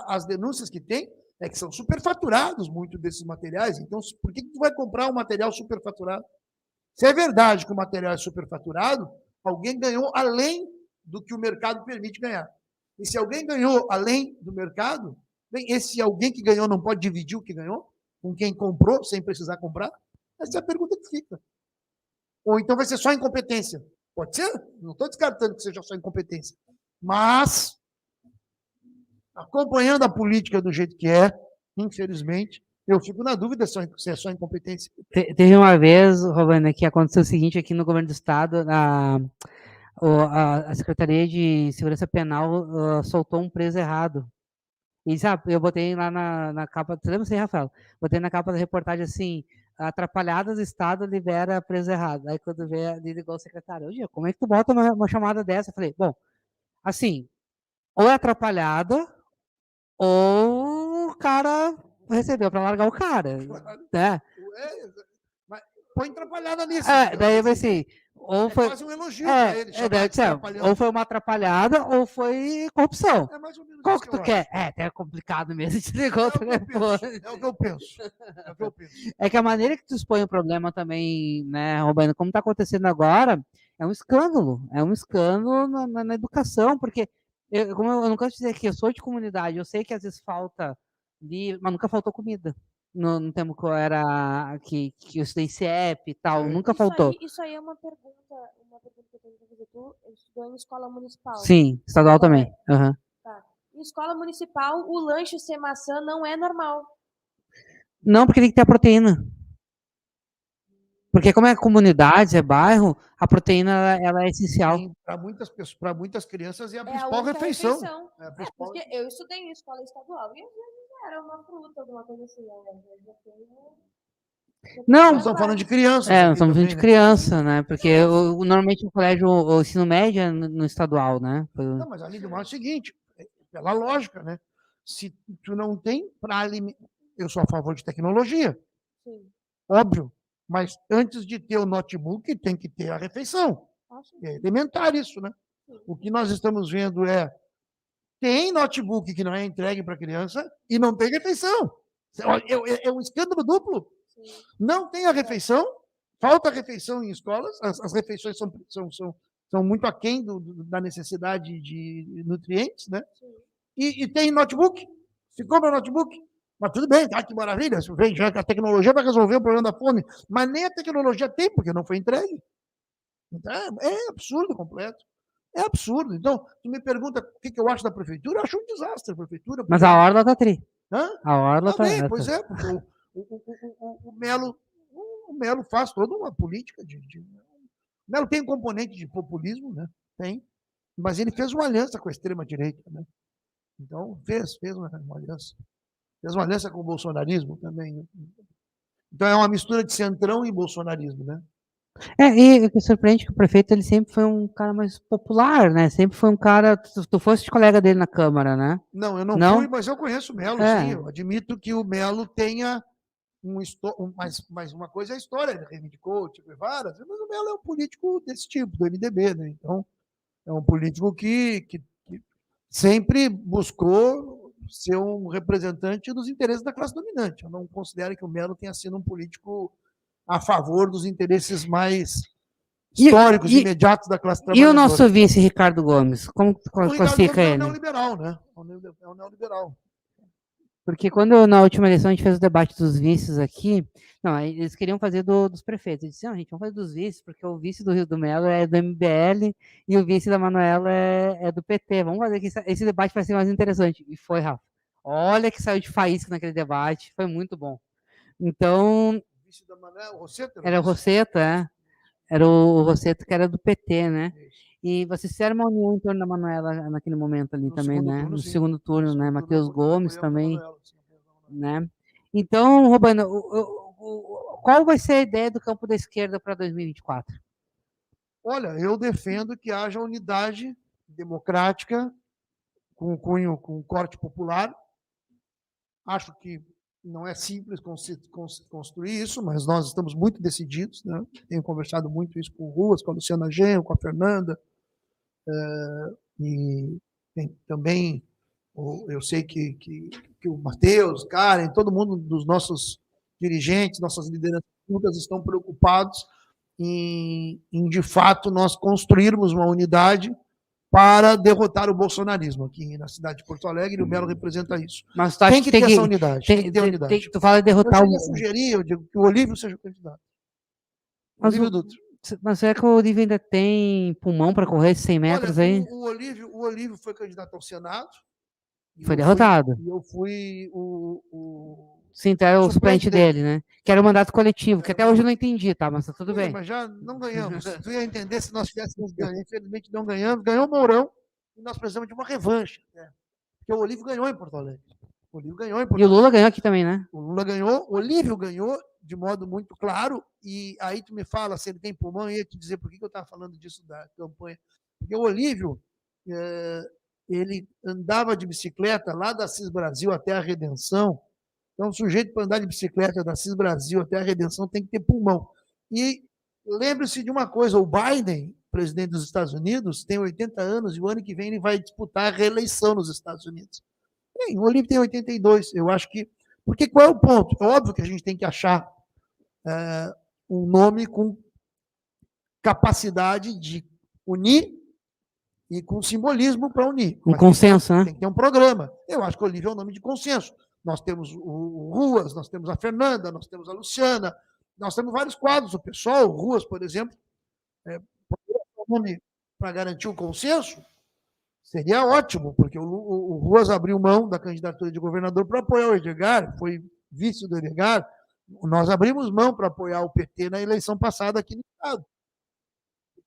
Speaker 2: as denúncias que tem é que são superfaturados muito desses materiais. Então, por que tu vai comprar um material superfaturado? Se é verdade que o material é superfaturado, alguém ganhou além do que o mercado permite ganhar. E se alguém ganhou além do mercado, bem, esse alguém que ganhou não pode dividir o que ganhou com quem comprou sem precisar comprar? Essa é a pergunta que fica. Ou então vai ser só incompetência. Pode ser, não estou descartando que seja só incompetência. Mas, acompanhando a política do jeito que é, infelizmente, eu fico na dúvida se é só incompetência.
Speaker 1: Teve uma vez, Rovana, que aconteceu o seguinte aqui no governo do estado, a Secretaria de Segurança Penal soltou um preso errado. E sabe, eu botei lá na capa, você lembra assim, Rafael? Botei na capa da reportagem assim, atrapalhadas, Estado libera preso errado. Aí quando veio, ele ligou o secretário, Ô, como é que tu bota uma chamada dessa? Eu falei, bom, assim, ou é atrapalhada, ou o cara recebeu para largar o cara.
Speaker 2: Claro.
Speaker 1: Né?
Speaker 2: Mas põe atrapalhada nisso.
Speaker 1: Daí eu assim, ou foi
Speaker 2: quase um elogio para ele,
Speaker 1: ou foi uma atrapalhada, ou foi corrupção.
Speaker 2: É mais ou menos
Speaker 1: Qual
Speaker 2: isso
Speaker 1: que
Speaker 2: que
Speaker 1: tu
Speaker 2: eu
Speaker 1: quer? É complicado mesmo, te ligou o telefone.
Speaker 2: É o que eu penso.
Speaker 1: É que a maneira que tu expõe o problema também, né, Roberto, como está acontecendo agora, é um escândalo na educação, porque, como eu não canso de dizer que eu sou de comunidade, eu sei que às vezes falta livro, mas nunca faltou comida. No tempo que eu era, que eu estudei CIEP e tal, nunca faltou.
Speaker 3: Isso aí é uma pergunta que eu tenho que fazer. Tu estudou em escola municipal?
Speaker 1: Sim, estadual também. Uhum.
Speaker 3: Tá. Em escola municipal, o lanche sem maçã não é normal.
Speaker 1: Não, porque tem que ter a proteína. Porque como é comunidade, é bairro, a proteína ela é essencial.
Speaker 2: Para muitas crianças é a principal refeição.
Speaker 3: Porque eu estudei em escola estadual e às vezes era uma fruta, alguma coisa assim.
Speaker 1: Não,
Speaker 2: estão falando de crianças.
Speaker 1: Nós estamos falando de criança, né? Porque normalmente o colégio, o ensino médio é no estadual, né?
Speaker 2: Não, mas além do mais é o seguinte, pela lógica, né? Se tu não tem para alimentar. Eu sou a favor de tecnologia.
Speaker 3: Sim.
Speaker 2: Óbvio. Mas antes de ter o notebook, tem que ter a refeição. É elementar isso, né? Sim. O que nós estamos vendo tem notebook que não é entregue para a criança e não tem refeição. É um escândalo duplo. Sim. Não tem a refeição, falta refeição em escolas, as refeições são muito aquém da necessidade de nutrientes, né? E tem notebook, se compra notebook, mas tudo bem, tá, que maravilha, vem, já que a tecnologia vai resolver o problema da fome, mas nem a tecnologia tem, porque não foi entregue. Então, é absurdo completo. É absurdo. Então, tu me pergunta o que eu acho da prefeitura, eu acho um desastre a prefeitura.
Speaker 1: Mas a Orla tá tri.
Speaker 2: Hã?
Speaker 1: A Orla tá...
Speaker 2: Pois é, porque o Melo faz toda uma política o Melo tem um componente de populismo, né? Tem. Mas ele fez uma aliança com a extrema-direita, né? Então, fez uma aliança. Fez uma aliança com o bolsonarismo também. Né? Então, é uma mistura de centrão e bolsonarismo, né?
Speaker 1: E o que surpreende é que o prefeito ele sempre foi um cara mais popular, né? Sempre foi um cara. Tu foste colega dele na Câmara, né?
Speaker 2: Não, eu não fui, mas eu conheço o Melo, sim. Eu admito que o Melo tenha mas uma coisa é a história, ele reivindicou Che Guevara, mas o Melo é um político desse tipo, do MDB, né? Então, é um político que sempre buscou ser um representante dos interesses da classe dominante. Eu não considero que o Melo tenha sido um político a favor dos interesses mais históricos, imediatos da classe trabalhadora.
Speaker 1: E o nosso vice, Ricardo Gomes? Como classifica ele?
Speaker 2: É um neoliberal, né? É um neoliberal.
Speaker 1: Porque quando na última eleição a gente fez o debate dos vices aqui, não, eles queriam fazer dos prefeitos. Eu disse, não, gente, vamos fazer dos vices, porque o vice do Rio do Melo é do MBL e o vice da Manoela é do PT. Vamos fazer que esse debate vai ser mais interessante. E foi, Rafa. Olha que saiu de faísca naquele debate, foi muito bom. Então... O vice da Manoela, o Rosseto? Era o Rosseto, Era o Rosseto que era do PT, né? E vocês fizeram uma união em torno da Manoela naquele momento ali também, né? No segundo turno, né? Matheus Gomes também, né? Então, Robano, qual vai ser a ideia do campo da esquerda para 2024?
Speaker 2: Olha, eu defendo que haja unidade democrática com cunho, com corte popular. Acho que não é simples construir isso, mas nós estamos muito decididos, né? Tenho conversado muito isso com o Ruas, com a Luciana Genro, com a Fernanda, e também, eu sei que o Matheus, Karen, todo mundo dos nossos dirigentes, nossas lideranças públicas estão preocupados em, de fato, nós construirmos uma unidade para derrotar o bolsonarismo aqui na cidade de Porto Alegre, e o Melo representa isso.
Speaker 1: Mas tu acha
Speaker 2: Tem que ter essa unidade. Tem que ter unidade.
Speaker 1: Tu fala de derrotar
Speaker 2: eu sugerir, eu digo que o Olívio seja o candidato. Olívio Dutra.
Speaker 1: Mas será que o Olívio ainda tem pulmão para correr esses 100 metros aí?
Speaker 2: O Olívio foi candidato ao Senado.
Speaker 1: Foi derrotado.
Speaker 2: E eu fui o
Speaker 1: Sim, então é o suplente dele, né? Que era o mandato coletivo, que até hoje eu não entendi, tá? Mas tá tudo bem.
Speaker 2: Mas já não ganhamos. Tu ia entender se nós tivéssemos ganho. Infelizmente não ganhamos. Ganhou o Mourão e nós precisamos de uma revanche. Né? Porque o Olívio ganhou em Porto Alegre.
Speaker 1: E o Lula ganhou aqui também, né?
Speaker 2: O Lula ganhou, o Olívio ganhou de modo muito claro. E aí tu me fala se ele tem pulmão, e ia te dizer por que eu estava falando disso da campanha. Porque o Olívio, ele andava de bicicleta lá da Assis Brasil até a Redenção. Então, o sujeito para andar de bicicleta da Assis Brasil até a Redenção tem que ter pulmão. E lembre-se de uma coisa, o Biden, presidente dos Estados Unidos, tem 80 anos e o ano que vem ele vai disputar a reeleição nos Estados Unidos. Bem, o Olívio tem 82, eu acho que... Porque qual é o ponto? É óbvio que a gente tem que achar um nome com capacidade de unir e com simbolismo para unir.
Speaker 1: Um consenso, né?
Speaker 2: Tem que ter um programa. Eu acho que o Olívio é um nome de consenso. Nós temos o Ruas, nós temos a Fernanda, nós temos a Luciana, nós temos vários quadros. O pessoal, o Ruas, por exemplo, para garantir o consenso, seria ótimo, porque o Ruas abriu mão da candidatura de governador para apoiar o Edgar, foi vice do Edgar. Nós abrimos mão para apoiar o PT na eleição passada aqui no Estado.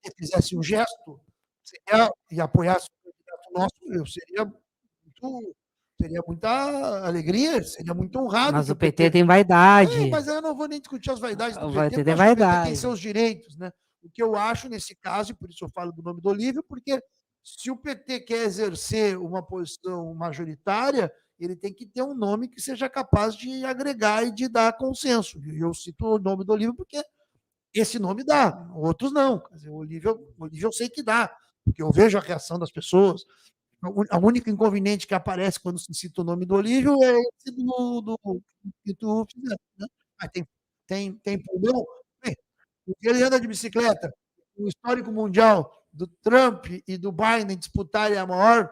Speaker 2: Se fizesse um gesto e apoiasse o candidato nosso, seria muita alegria, seria muito honrado.
Speaker 1: Mas o PT tem vaidade.
Speaker 2: Mas eu não vou nem discutir as vaidades do
Speaker 1: PT. Tem vaidade.
Speaker 2: O PT tem seus direitos, né? O que eu acho nesse caso, e por isso eu falo do nome do Olívio, porque se o PT quer exercer uma posição majoritária, ele tem que ter um nome que seja capaz de agregar e de dar consenso. E eu cito o nome do Olívio porque esse nome dá, outros não. Quer dizer, o Olívio eu sei que dá, porque eu vejo a reação das pessoas. A única inconveniente que aparece quando se cita o nome do Olívio é esse do que tu fizeste, né? Mas tem pulmão. Ele anda de bicicleta. O histórico mundial do Trump e do Biden disputarem a maior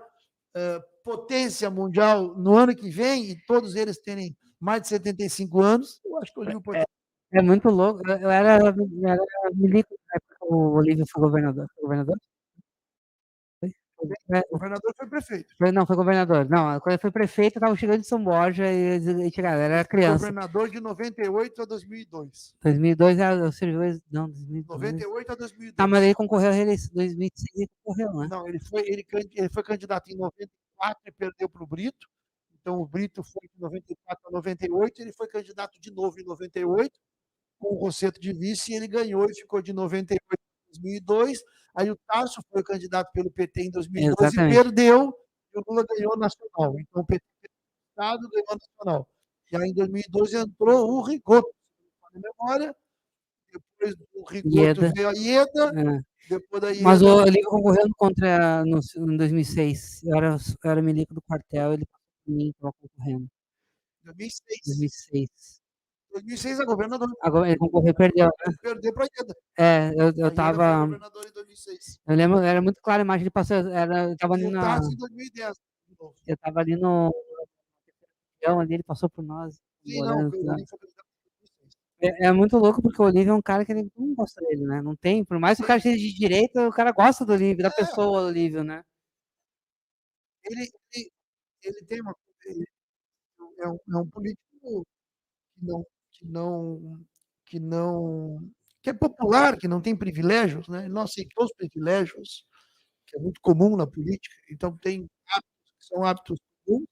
Speaker 2: potência mundial no ano que vem, e todos eles terem mais de 75 anos, eu acho que o Olívio pode...
Speaker 1: É muito louco. Eu era milico na época que o Olívio foi governador. Foi governador?
Speaker 2: O governador foi prefeito.
Speaker 1: Não, foi governador. Não, quando ele foi prefeito, eu estava chegando de São Borja e chegaram, era criança.
Speaker 2: Governador de 98 a 2002.
Speaker 1: 2002 eu servi, não, 2002.
Speaker 2: 98 a 2002.
Speaker 1: Tá, mas ele concorreu a reeleição, 2006 ele concorreu, né?
Speaker 2: Não, ele foi candidato em 94 e perdeu para o Brito. Então, o Brito foi de 94 a 98, ele foi candidato de novo em 98, com o Rosseto de vice, e ele ganhou e ficou de 98 a 2002. Aí o Tarso foi candidato pelo PT em 2012 e perdeu, e o Lula ganhou nacional. Então o PT perdeu o Estado, ganhou nacional. E aí em 2012 entrou o Rigoto, na memória, depois do Rigoto veio a Ieda, depois da Ieda...
Speaker 1: Mas o Olívio concorrendo contra em 2006, eu era milico do quartel, ele passou por mim, estava concorrendo.
Speaker 2: 2006 é governador.
Speaker 1: Ele concorreu e perdeu, né?
Speaker 2: Perdeu para a Ieda.
Speaker 1: Eu estava...
Speaker 2: governador em 2006.
Speaker 1: Eu lembro, era muito claro a imagem, ele passou, eu estava ali na...
Speaker 2: em 2010.
Speaker 1: Eu estava ali no... ali, ele passou por nós.
Speaker 2: Sim, não,
Speaker 1: é muito louco, porque o Olívio é um cara que ele não gosta dele, né? Não tem, por mais que o cara seja de direita, o cara gosta do Olívio, da pessoa Olívio, né?
Speaker 2: Ele tem uma... É um político que é popular, que não tem privilégios, né? Ele não aceitou os privilégios, que é muito comum na política. Então, tem hábitos que são hábitos comuns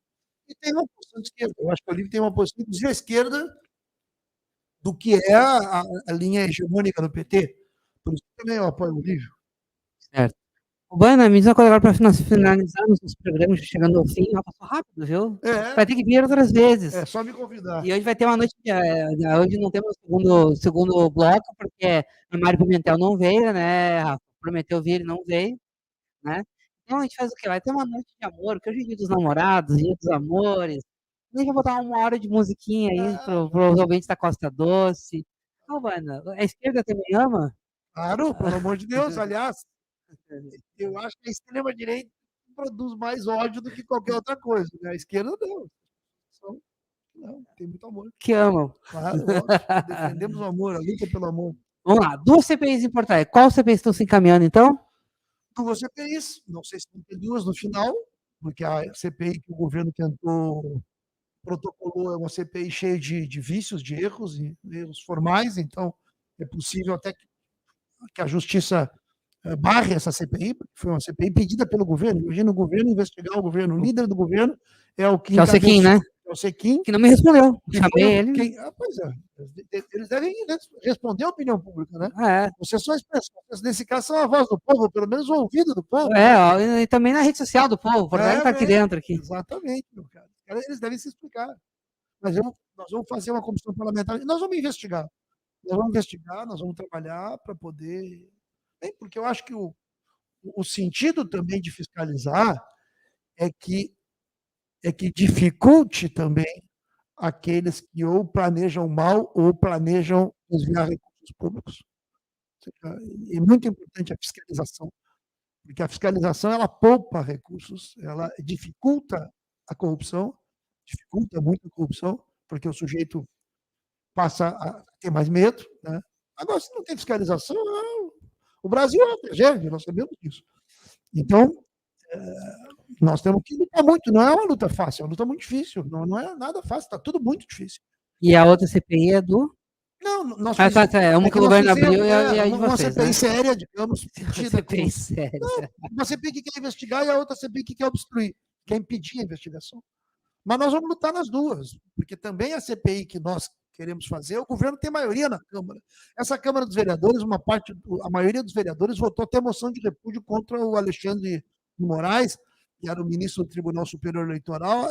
Speaker 2: e tem uma posição de esquerda. Eu acho que o Olívio tem uma posição de esquerda do que é a linha hegemônica do PT. Por isso também eu apoio o Olívio.
Speaker 1: Certo. Bana, me diz uma coisa agora para nós finalizarmos os programas, chegando ao fim. Passou rápido, viu? Vai ter que vir outras vezes.
Speaker 2: É só me convidar.
Speaker 1: E hoje vai ter uma noite. Hoje não temos o segundo bloco, porque a Mário Pimentel não veio, né, Rafa? Prometeu vir e não veio, né? Então a gente faz o quê? Vai ter uma noite de amor, que hoje é dia dos namorados, dia dos amores. A gente vai botar 1 hora de musiquinha aí pros ouvintes da Costa Doce. Giovana, a esquerda também ama?
Speaker 2: Claro, pelo amor de Deus. Aliás, eu acho que a extrema-direita produz mais ódio do que qualquer outra coisa, né? A esquerda não. Não, tem muito amor.
Speaker 1: Que amam.
Speaker 2: Claro, óbvio. Defendemos o amor, a luta pelo amor.
Speaker 1: Vamos lá, 2 CPIs importantes. Qual CPI estão se encaminhando, então?
Speaker 2: Duas CPIs, não sei se vão ter 2 no final, porque a CPI que o governo protocolou é uma CPI cheia de vícios, de erros, e erros formais, então é possível até que a justiça barre essa CPI, porque foi uma CPI pedida pelo governo. Imagina o governo investigar o governo. O líder do governo é o
Speaker 1: Que é o Sequim, né?
Speaker 2: É o Sequim.
Speaker 1: Que não me respondeu. Chamei ele.
Speaker 2: Pois é. Eles devem responder à opinião pública, né?
Speaker 1: É.
Speaker 2: Vocês são expressões, nesse caso, são a voz do povo, pelo menos o ouvido do povo.
Speaker 1: Ó, e também na rede social do povo. O Porto Alegre tá aqui dentro. Aqui.
Speaker 2: Exatamente, meu cara. Eles devem se explicar. Mas nós vamos fazer uma comissão parlamentar. Nós vamos investigar. Nós vamos trabalhar para poder. Porque eu acho que o sentido também de fiscalizar é que dificulte também aqueles que ou planejam mal ou planejam desviar recursos públicos. É muito importante a fiscalização, porque a fiscalização ela poupa recursos, ela dificulta a corrupção, dificulta muito a corrupção, porque o sujeito passa a ter mais medo, né? Agora, se não tem fiscalização, o Brasil é uma tragédia, nós sabemos disso. Então, nós temos que lutar muito, não é uma luta fácil, é uma luta muito difícil, não é nada fácil, está tudo muito difícil.
Speaker 1: E a outra CPI é do?
Speaker 2: Não, nós
Speaker 1: é uma que o governo abriu e a de
Speaker 2: uma
Speaker 1: vocês,
Speaker 2: CPI
Speaker 1: né?
Speaker 2: séria, digamos.
Speaker 1: CPI séria.
Speaker 2: Uma CPI que quer investigar e a outra CPI que quer obstruir, quer impedir a investigação. Mas nós vamos lutar nas duas, porque também a CPI que nós queremos fazer, o governo tem maioria na Câmara. Essa Câmara dos Vereadores, a maioria dos vereadores votou até moção de repúdio contra o Alexandre de Moraes, que era o ministro do Tribunal Superior Eleitoral,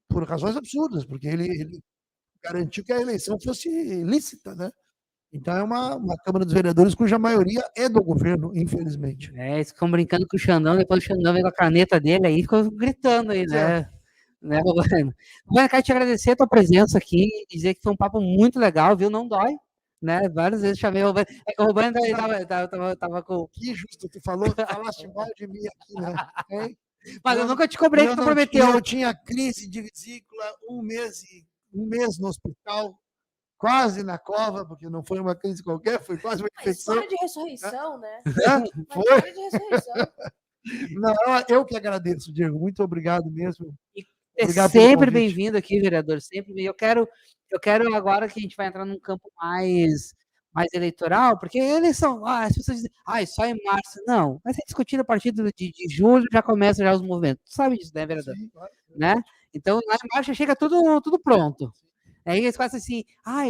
Speaker 2: por razões absurdas, porque ele garantiu que a eleição fosse lícita, né? Então é uma Câmara dos Vereadores cuja maioria é do governo, infelizmente.
Speaker 1: Eles ficam brincando com o Xandão, depois o Xandão vem com a caneta dele aí, ficou gritando aí, né? Roberto, quero te agradecer a tua presença aqui e dizer que foi um papo muito legal, viu? Não dói, né? Várias vezes chamei o Roberto. É que o Roberto tava com.
Speaker 2: Que justo, tu falaste mal de mim aqui, né?
Speaker 1: Mas eu nunca te cobrei que tu prometeu.
Speaker 2: Eu tinha crise de vesícula, um mês no hospital, quase na cova, porque não foi uma crise qualquer, foi quase uma infecção.
Speaker 3: História de ressurreição, né?
Speaker 2: Foi.
Speaker 3: História de ressurreição.
Speaker 2: Não, eu que agradeço, Diego. Muito obrigado mesmo.
Speaker 1: Obrigado, sempre bem-vindo aqui, vereador. Sempre. Eu quero agora que a gente vai entrar num campo mais eleitoral, porque eleição, as pessoas dizem, só em março. Não, vai ser discutido a partir de julho, já começam já os movimentos. Tu sabe disso, né, vereador? Sim, claro. Né? Então, lá em março chega tudo pronto. Aí eles fazem assim,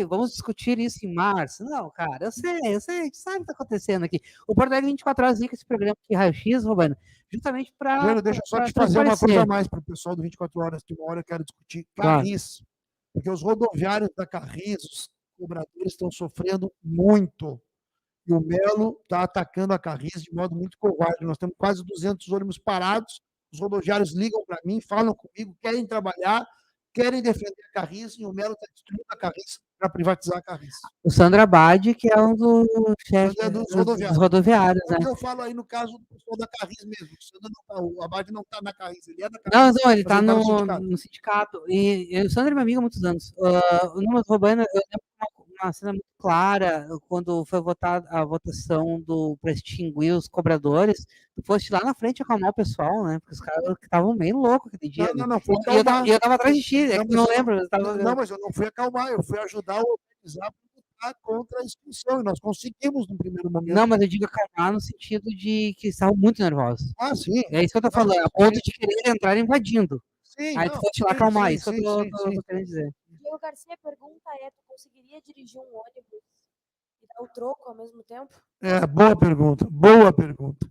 Speaker 1: vamos discutir isso em março. Não, cara, eu sei, a gente sabe o que está acontecendo aqui. O Porto Alegre 24 horas com esse programa aqui, Raio-X, Romano, justamente para.
Speaker 2: Deixa eu só te fazer uma coisa a mais para o pessoal do 24 horas, que uma hora eu quero discutir Carris. Porque os rodoviários da Carris, os cobradores estão sofrendo muito. E o Melo está atacando a Carris de modo muito covarde. Nós temos quase 200 ônibus parados, os rodoviários ligam para mim, falam comigo, querem trabalhar, querem defender a Carris, e o Melo está destruindo a Carris para privatizar a Carris.
Speaker 1: O Sandro Abad, que é um dos chefes
Speaker 2: dos
Speaker 1: rodoviários.
Speaker 2: É o que eu falo aí no caso do pessoal da Carris mesmo. O Abad não está na Carris, ele é da Carris.
Speaker 1: Não, ele está no sindicato. E o Sandro é meu amigo há muitos anos. O número roubando, eu lembro uma cena muito clara, quando foi votada a votação para extinguir os cobradores, tu foste lá na frente acalmar o pessoal, né? Porque os caras estavam meio loucos aquele dia.
Speaker 2: Não, foi
Speaker 1: acalmar. Eu estava atrás de ti, não lembro.
Speaker 2: Não, mas eu não fui acalmar, eu fui ajudar a organizar para lutar contra a expulsão, e nós conseguimos no primeiro momento.
Speaker 1: Não, mas eu digo acalmar no sentido de que estavam muito nervosos.
Speaker 2: Sim.
Speaker 1: É isso que eu estou falando, a ponto de querer entrar invadindo.
Speaker 2: Sim.
Speaker 1: Aí tu foste lá acalmar, isso que eu estou querendo dizer.
Speaker 3: Diego Garcia, a pergunta é, tu conseguiria dirigir um ônibus e dar o troco ao mesmo tempo?
Speaker 2: Boa pergunta.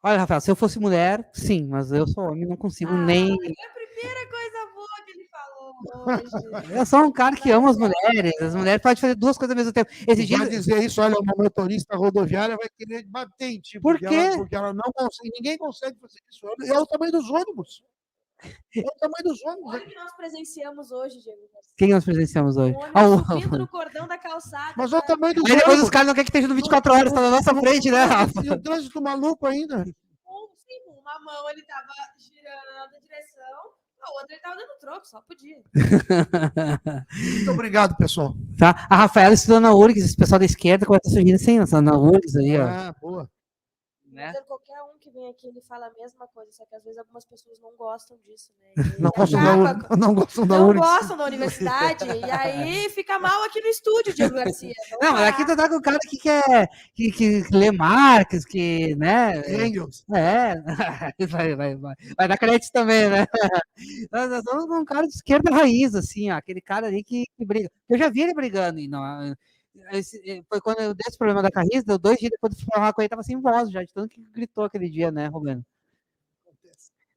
Speaker 1: Olha, Rafael, se eu fosse mulher, sim, mas eu sou homem, não consigo nem...
Speaker 3: É a primeira coisa boa que ele falou. hoje.
Speaker 1: Eu sou um cara que ama as mulheres podem fazer duas coisas ao mesmo tempo. Esse dia,
Speaker 2: Vai dizer isso, olha, uma motorista rodoviária vai querer bater em ti.
Speaker 1: Por
Speaker 2: porque
Speaker 1: quê?
Speaker 2: Porque ela não consegue, ninguém consegue fazer isso. É o tamanho dos ônibus. É o tamanho dos ônibus.
Speaker 3: Olha o que nós presenciamos hoje, Diego.
Speaker 1: quem nós presenciamos hoje?
Speaker 3: ônibus subindo no cordão da calçada.
Speaker 2: Mas olha o tamanho dos
Speaker 1: Aí depois os
Speaker 2: ônibus.
Speaker 1: caras não querem que esteja no 24 horas, tá na nossa frente, né, Rafa?
Speaker 2: E o trânsito maluco ainda.
Speaker 3: Sim, uma mão ele tava girando a direção, a outra ele tava dando troco, só podia.
Speaker 2: Muito obrigado, pessoal.
Speaker 1: Tá? A Rafaela estudou na URGS, esse pessoal da esquerda começa a surgir assim, na URGS ali, ó.
Speaker 2: Ah, boa.
Speaker 1: Né?
Speaker 3: Mas qualquer um que vem aqui, ele fala a mesma coisa, só que às vezes algumas pessoas não gostam disso, né?
Speaker 2: Não gostam da
Speaker 3: Não
Speaker 2: URGS.
Speaker 3: gostam da universidade, e aí fica mal aqui no estúdio, Diego Garcia.
Speaker 1: Não, mas aqui tu tá com o cara que quer que lê Marx, que, né?
Speaker 2: Engels.
Speaker 1: Vai dar crédito também, né? Nós somos um cara de esquerda raiz, assim, ó, aquele cara ali que briga. Eu já vi ele brigando, e não, foi quando eu dei esse problema da Carris, deu 2 dias depois de falar com ele, tava sem voz já, de tanto que gritou aquele dia, né, Romano?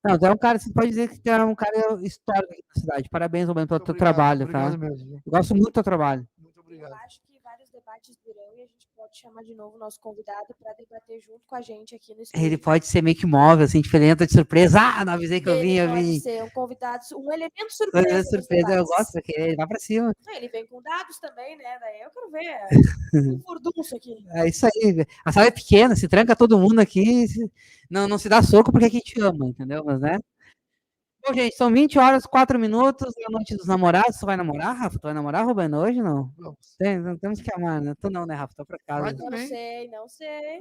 Speaker 1: Não, tu é um cara, você pode dizer que tu é um cara histórico aqui na cidade. Parabéns, Romano, pelo teu trabalho, tá?
Speaker 2: Obrigado mesmo.
Speaker 1: Eu gosto muito do teu trabalho.
Speaker 2: Muito obrigado.
Speaker 3: Eu acho que vários debates virão e a gente pode chamar de novo o nosso convidado para debater junto com a gente aqui no estúdio.
Speaker 1: Ele pode ser meio que móvel, assim, diferente, de surpresa. Ah, não avisei que eu
Speaker 3: Ele
Speaker 1: vinha,
Speaker 3: pode
Speaker 1: vim.
Speaker 3: ser um convidado, um elemento surpresa.
Speaker 1: Surpresa,
Speaker 3: nos
Speaker 1: surpresa, eu
Speaker 3: debates.
Speaker 1: gosto, porque ele vai pra cima.
Speaker 3: Ele vem com dados também, né? Daí eu quero ver um furdunço aqui.
Speaker 1: É isso aí. A sala é pequena, se tranca todo mundo aqui, não se dá soco porque aqui te ama, entendeu? Mas, né? Bom, gente, são 20 horas, 4 minutos, é a noite dos namorados. Tu vai namorar, Rafa? Tu vai namorar, Rubeno, hoje não?
Speaker 2: Vamos.
Speaker 1: Não temos que amar, né? Tu não, né, Rafa? Tô pra casa.
Speaker 2: Vai
Speaker 3: Não
Speaker 2: também.
Speaker 3: sei.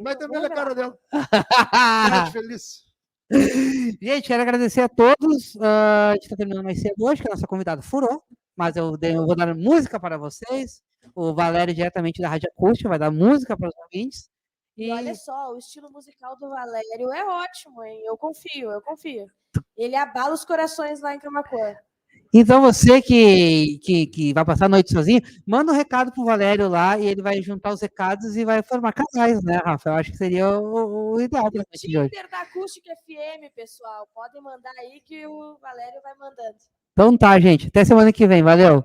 Speaker 2: Vai
Speaker 3: Não
Speaker 2: também
Speaker 3: vou
Speaker 2: na cara
Speaker 3: ver.
Speaker 2: dela. Vai feliz.
Speaker 1: Gente, quero agradecer a todos. A gente está terminando mais cedo hoje, que a nossa convidada furou, mas eu vou dar música para vocês. O Valério, diretamente da Rádio Acústica, vai dar música para os ouvintes.
Speaker 3: E olha só, o estilo musical do Valério é ótimo, hein? Eu confio. Ele abala os corações lá em Camaquã.
Speaker 1: Então, você que vai passar a noite sozinho, manda um recado pro Valério lá e ele vai juntar os recados e vai formar casais, né, Rafa? Eu acho que seria o ideal para a noite de hoje.
Speaker 3: Tinder da Acústica FM, pessoal. Podem mandar aí que o Valério vai mandando.
Speaker 1: Então tá, gente. Até semana que vem. Valeu!